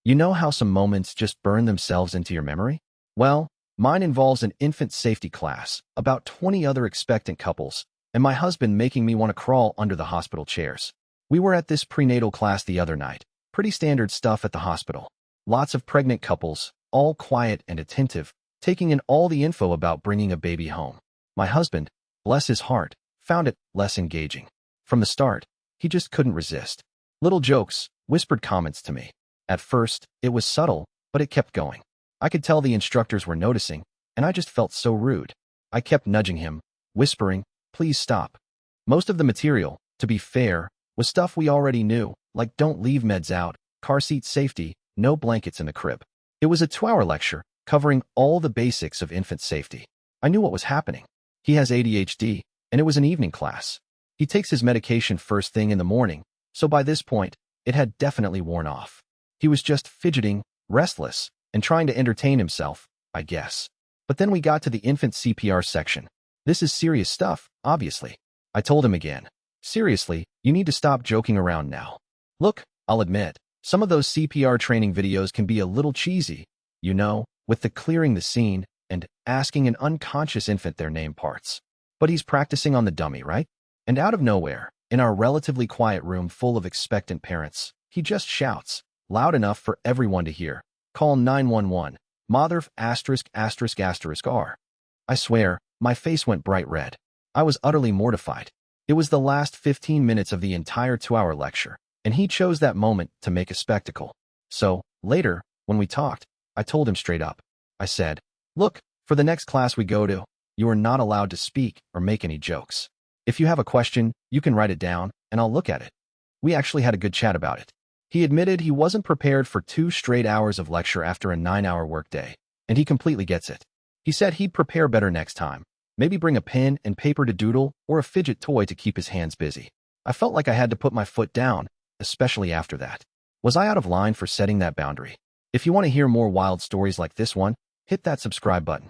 You know how some moments just burn themselves into your memory? Well, mine involves an infant safety class, about 20 other expectant couples, and my husband making me want to crawl under the hospital chairs. We were at this prenatal class the other night. Pretty standard stuff at the hospital. Lots of pregnant couples, all quiet and attentive, taking in all the info about bringing a baby home. My husband, bless his heart, found it less engaging. From the start, he just couldn't resist. Little jokes, whispered comments to me. At first, it was subtle, but it kept going. I could tell the instructors were noticing, and I just felt so rude. I kept nudging him, whispering, please stop. Most of the material, to be fair, was stuff we already knew, like don't leave meds out, car seat safety, no blankets in the crib. It was a 2-hour lecture, covering all the basics of infant safety. I knew what was happening. He has ADHD, and it was an evening class. He takes his medication first thing in the morning, so by this point, it had definitely worn off. He was just fidgeting, restless, and trying to entertain himself, I guess. But then we got to the infant CPR section. This is serious stuff, obviously. I told him again. Seriously, you need to stop joking around now. Look, I'll admit, some of those CPR training videos can be a little cheesy, you know, with the clearing the scene and asking an unconscious infant their name parts. But he's practicing on the dummy, right? And out of nowhere, in our relatively quiet room full of expectant parents, he just shouts, loud enough for everyone to hear, call 911, mother asterisk asterisk asterisk R. I swear, my face went bright red. I was utterly mortified. It was the last 15 minutes of the entire 2-hour lecture, and he chose that moment to make a spectacle. So, later, when we talked, I told him straight up. I said, look, for the next class we go to, you are not allowed to speak or make any jokes. If you have a question, you can write it down, and I'll look at it. We actually had a good chat about it. He admitted he wasn't prepared for 2 straight hours of lecture after a 9-hour workday, and he completely gets it. He said he'd prepare better next time. Maybe bring a pen and paper to doodle or a fidget toy to keep his hands busy. I felt like I had to put my foot down, especially after that. Was I out of line for setting that boundary? If you want to hear more wild stories like this one, hit that subscribe button.